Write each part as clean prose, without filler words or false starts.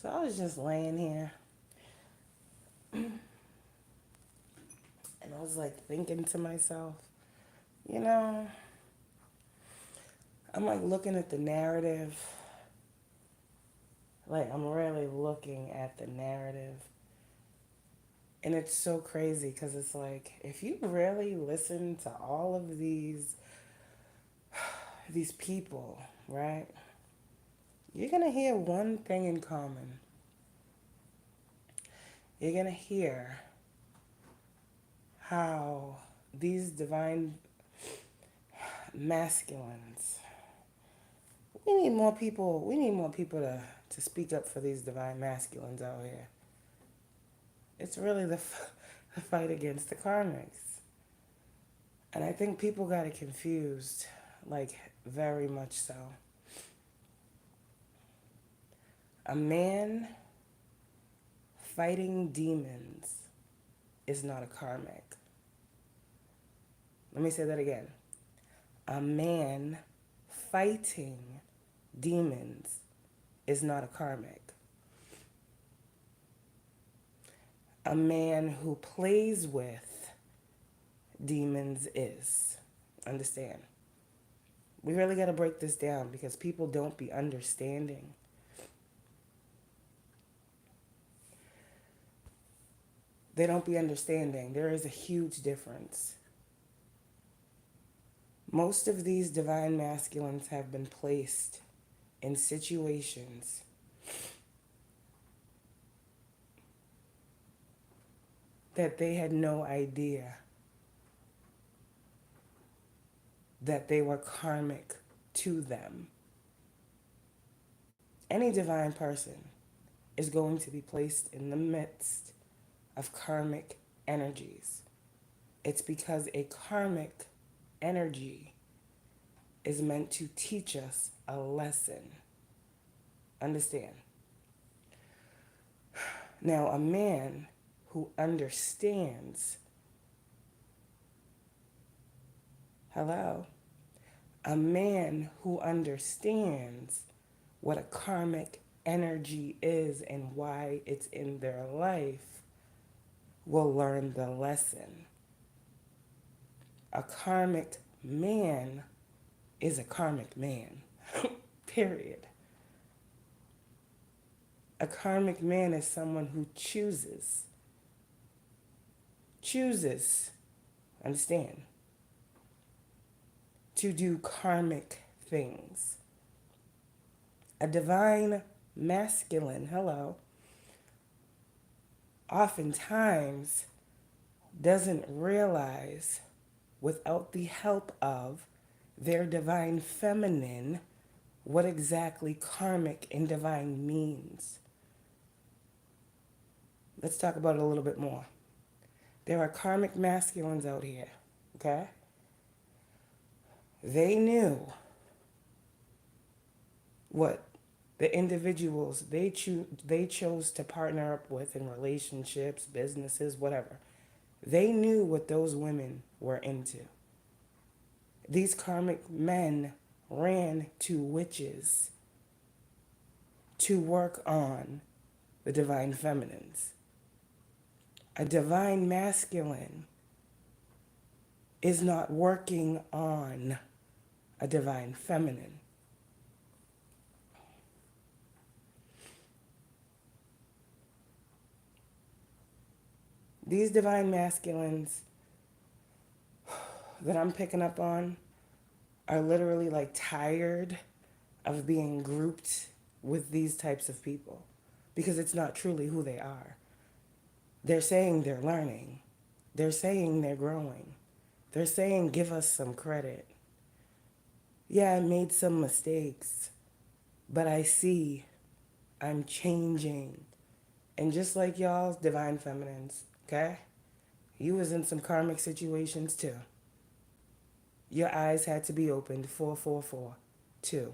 So I was just laying here and I was like thinking to myself, you know, I'm like looking at the narrative. Like I'm really looking at the narrative. And it's so crazy because it's like if you really listen to all of these people, right? You're going to hear one thing in common. You're going to hear how these divine masculines, we need more people to speak up for these divine masculines out here. It's really the fight against the karmics. And I think people got it confused, like very much so. A man fighting demons is not a karmic. Let me say that again. A man fighting demons is not a karmic. A man who plays with demons is. Understand? We really got to break this down because people don't be understanding. They don't be understanding. There is a huge difference. Most of these divine masculines have been placed in situations that they had no idea that they were karmic to them. Any divine person is going to be placed in the midst of karmic energies. It's because a karmic energy is meant to teach us a lesson. Understand? Now, a man who understands, hello, a man who understands what a karmic energy is and why it's in their life will learn the lesson. A karmic man is a karmic man. Period. A karmic man is someone who chooses, understand, to do karmic things. A divine masculine, hello, oftentimes doesn't realize without the help of their divine feminine what exactly karmic and divine means. Let's talk about it a little bit more. There are karmic masculines out here, okay? They knew what the individuals they chose to partner up with in relationships, businesses, whatever. They knew what those women were into. These karmic men ran to witches to work on the divine feminines. A divine masculine is not working on a divine feminine. These divine masculines that I'm picking up on are literally like tired of being grouped with these types of people because it's not truly who they are. They're saying they're learning. They're saying they're growing. They're saying give us some credit. Yeah, I made some mistakes, but I see I'm changing. And just like y'all's divine feminines, okay? You was in some karmic situations too. Your eyes had to be opened 444 too.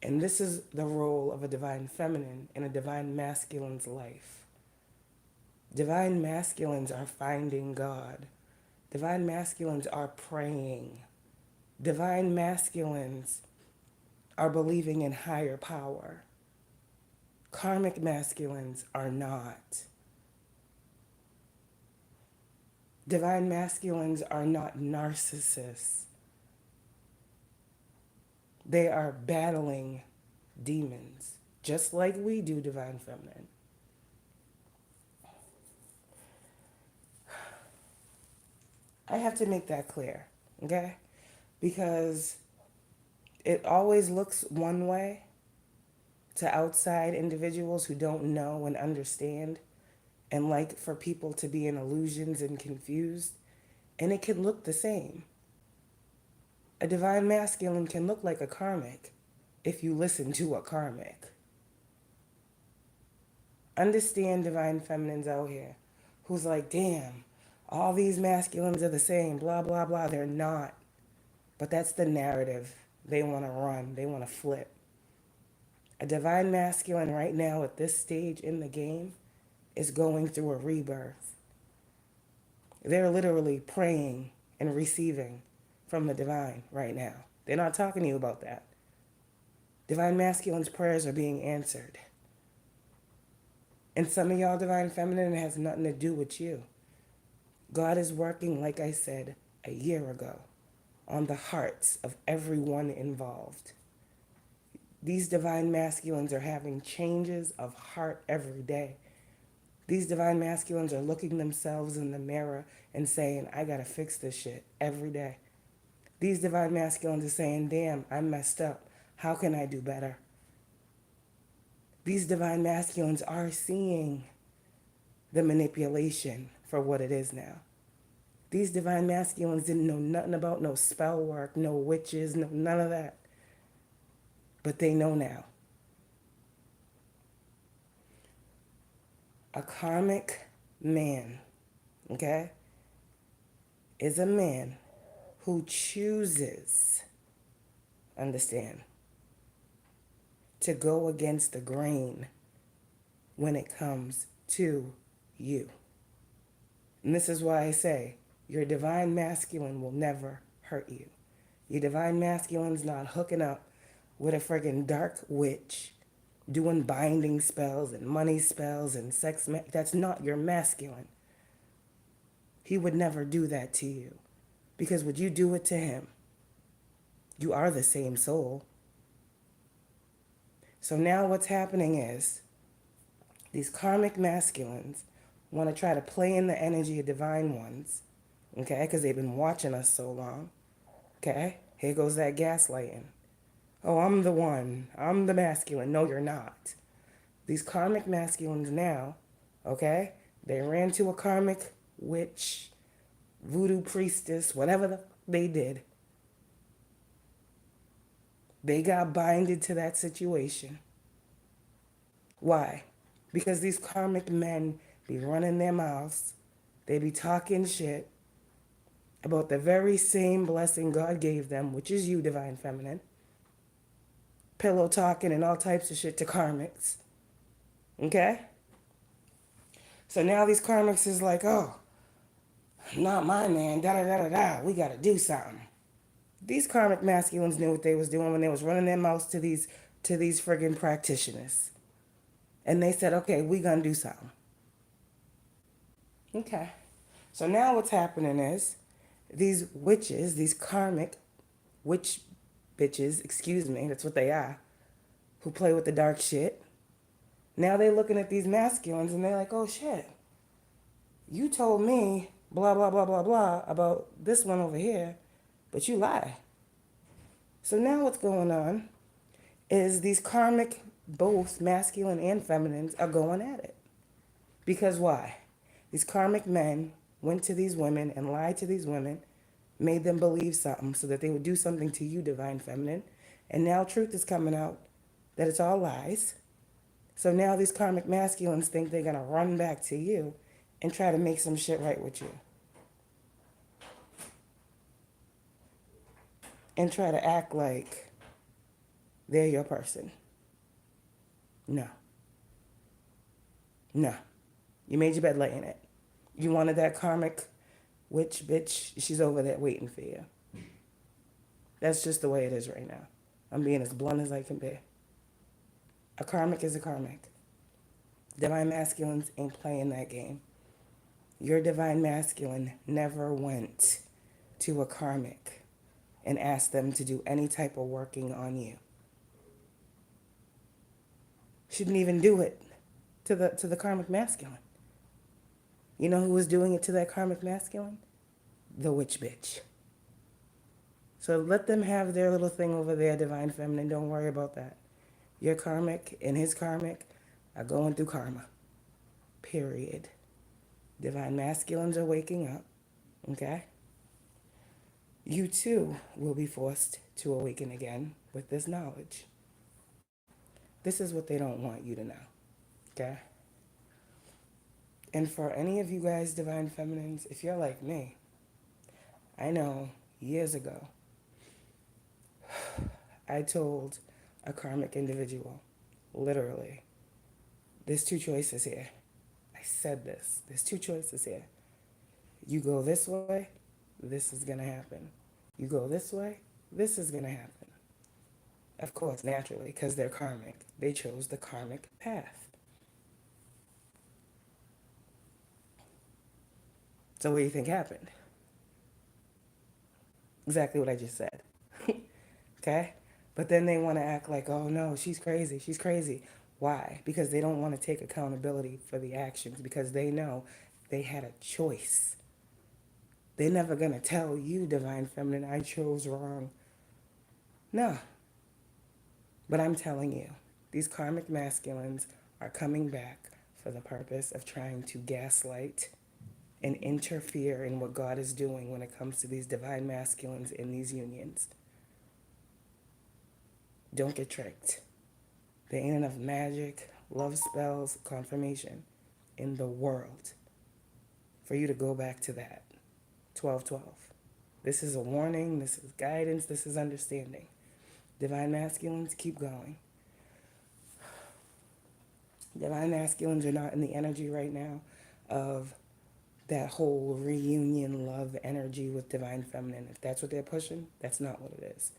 And this is the role of a divine feminine in a divine masculine's life. Divine masculines are finding God. Divine masculines are praying. Divine masculines are believing in higher power. Karmic masculines are not. Divine masculines are not narcissists. They are battling demons, just like we do, divine feminine. I have to make that clear, okay? Because it always looks one way to outside individuals who don't know and understand and like for people to be in illusions and confused. And it can look the same. A divine masculine can look like a karmic if you listen to a karmic. Understand divine feminines out here who's like, damn, all these masculines are the same, blah, blah, blah. They're not. But that's the narrative they want to run, they want to flip. A divine masculine right now at this stage in the game is going through a rebirth. They're literally praying and receiving from the divine right now. They're not talking to you about that. Divine masculine's prayers are being answered. And some of y'all divine feminine, it has nothing to do with you. God is working, like I said, a year ago on the hearts of everyone involved. These divine masculines are having changes of heart every day. These divine masculines are looking themselves in the mirror and saying, I gotta fix this shit every day. These divine masculines are saying, damn, I messed up. How can I do better? These divine masculines are seeing the manipulation for what it is now. These divine masculines didn't know nothing about no spell work, no witches, no none of that. But they know now. A karmic man, okay, is a man who chooses, understand, to go against the grain when it comes to you. And this is why I say your divine masculine will never hurt you. Your divine masculine's not hooking up with a friggin' dark witch doing binding spells and money spells and sex. That's not your masculine. He would never do that to you. Because would you do it to him? You are the same soul. So now what's happening is these karmic masculines want to try to play in the energy of divine ones, okay, because they've been watching us so long, okay? Here goes that gaslighting. Oh, I'm the one. I'm the masculine. No, you're not. These karmic masculines now, okay, they ran to a karmic witch, voodoo priestess, whatever they did. They got binded to that situation. Why? Because these karmic men be running their mouths. They be talking shit about the very same blessing God gave them, which is you, divine feminine. Pillow talking and all types of shit to karmics. Okay? So now these karmics is like, oh, not my man, da-da-da-da-da, we gotta do something. These karmic masculines knew what they was doing when they was running their mouths to these friggin' practitioners. And they said, okay, we gonna do something. Okay. So now what's happening is these witches, these karmic witch bitches, excuse me, that's what they are, who play with the dark shit. Now they're looking at these masculines and they're like, oh shit, you told me blah, blah, blah, blah, blah about this one over here, but you lie. So now what's going on is these karmic, both masculine and feminines, are going at it. Because why? These karmic men went to these women and lied to these women, made them believe something so that they would do something to you, divine feminine. And now truth is coming out that it's all lies. So now these karmic masculines think they're going to run back to you and try to make some shit right with you. And try to act like they're your person. No. No. You made your bed, lay in it. You wanted that karmic witch bitch, she's over there waiting for you. That's just the way it is right now. I'm being as blunt as I can be. A karmic is a karmic. Divine masculines ain't playing that game. Your divine masculine never went to a karmic and asked them to do any type of working on you. Shouldn't even do it to the karmic masculine. You know who was doing it to that karmic masculine? The witch bitch. So let them have their little thing over there, divine feminine. Don't worry about that. Your karmic and his karmic are going through karma. Period. Divine masculines are waking up. Okay? You too will be forced to awaken again with this knowledge. This is what they don't want you to know. Okay? And for any of you guys, divine feminines, if you're like me, I know years ago, I told a karmic individual, literally, there's two choices here. I said this. There's two choices here. You go this way, this is going to happen. You go this way, this is going to happen. Of course, naturally, because they're karmic. They chose the karmic path. So what do you think happened? Exactly what I just said. Okay? But then they want to act like, oh no, she's crazy. She's crazy. Why? Because they don't want to take accountability for the actions because they know they had a choice. They're never going to tell you, divine feminine, I chose wrong. No. But I'm telling you, these karmic masculines are coming back for the purpose of trying to gaslight and interfere in what God is doing when it comes to these divine masculines in these unions. Don't get tricked. There ain't enough magic, love spells, confirmation in the world for you to go back to that. 12-12. This is a warning, this is guidance, this is understanding. Divine masculines, keep going. Divine masculines are not in the energy right now of that whole reunion love energy with divine feminine. If that's what they're pushing, that's not what it is.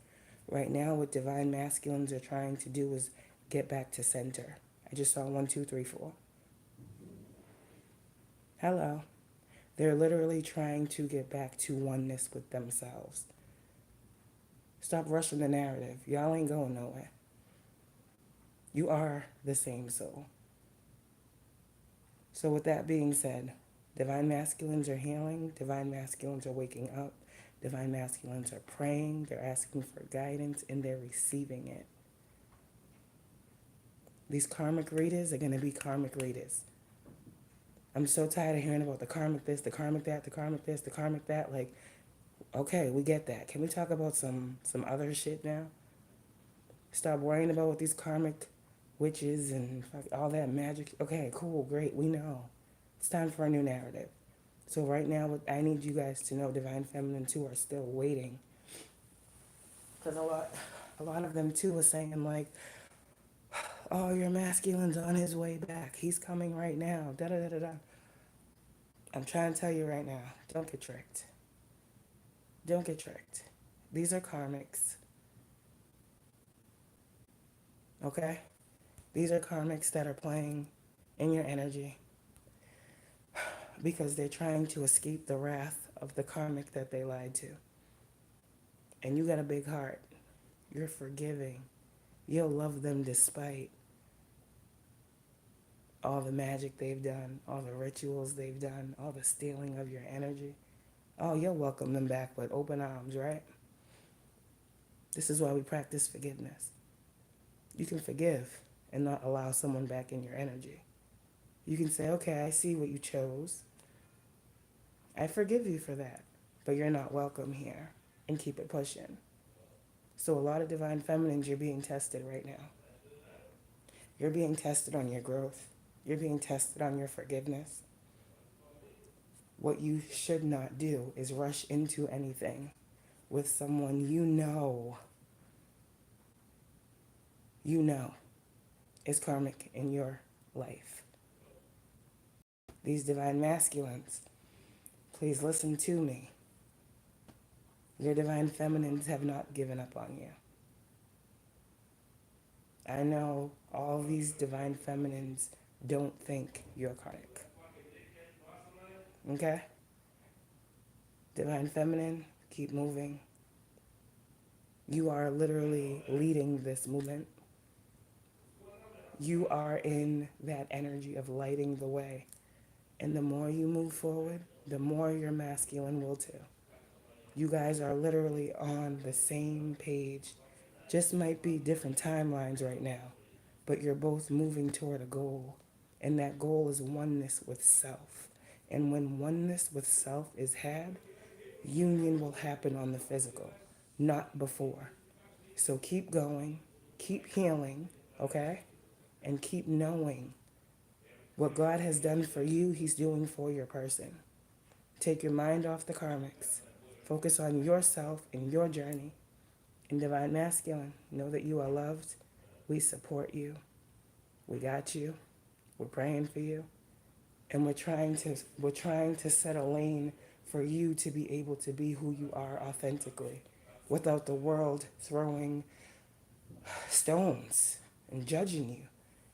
Right now, what divine masculines are trying to do is get back to center. I just saw 1, 2, 3, 4. Hello. They're literally trying to get back to oneness with themselves. Stop rushing the narrative. Y'all ain't going nowhere. You are the same soul. So with that being said, divine masculines are healing. Divine masculines are waking up. Divine masculines are praying. They're asking for guidance and they're receiving it. These karmic readers are going to be karmic readers. I'm so tired of hearing about the karmic this, the karmic that, the karmic this, the karmic that. Like, okay, we get that. Can we talk about some other shit now? Stop worrying about what these karmic witches and all that magic. Okay, cool, great, we know. It's time for a new narrative. So right now, what I need you guys to know, divine feminine too, are still waiting. Because a lot of them too are saying like, oh, your masculine's on his way back. He's coming right now. Da da da da da. I'm trying to tell you right now, don't get tricked. Don't get tricked. These are karmics. Okay? These are karmics that are playing in your energy because they're trying to escape the wrath of the karmic that they lied to. And you got a big heart. You're forgiving. You'll love them despite all the magic they've done, all the rituals they've done, all the stealing of your energy. Oh, you'll welcome them back with open arms, right? This is why we practice forgiveness. You can forgive and not allow someone back in your energy. You can say, okay, I see what you chose. I forgive you for that, but you're not welcome here, and keep it pushing. So a lot of divine feminines, you're being tested right now. You're being tested on your growth. You're being tested on your forgiveness. What you should not do is rush into anything with someone you know is karmic in your life. These divine masculines, please listen to me. Your divine feminines have not given up on you. I know all these divine feminines Don't think you're karmic. Okay? Divine Feminine, keep moving. You are literally leading this movement. You are in that energy of lighting the way. And the more you move forward, the more your masculine will too. You guys are literally on the same page. Just might be different timelines right now, but you're both moving toward a goal. And that goal is oneness with self. And when oneness with self is had, union will happen on the physical, not before. So keep going, keep healing, okay? And keep knowing what God has done for you, He's doing for your person. Take your mind off the karmics. Focus on yourself and your journey. In Divine Masculine, know that you are loved. We support you. We got you. We're praying for you. And we're trying to set a lane for you to be able to be who you are authentically without the world throwing stones and judging you.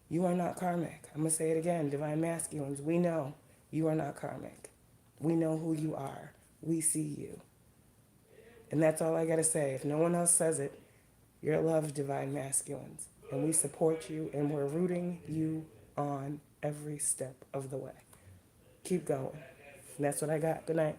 You are not karmic. I'm going to say it again. Divine Masculines, we know you are not karmic. We know who you are. We see you. And that's all I got to say. If no one else says it, you're loved, Divine Masculines. And we support you and we're rooting you on every step of the way. Keep going. And that's what I got. Good night.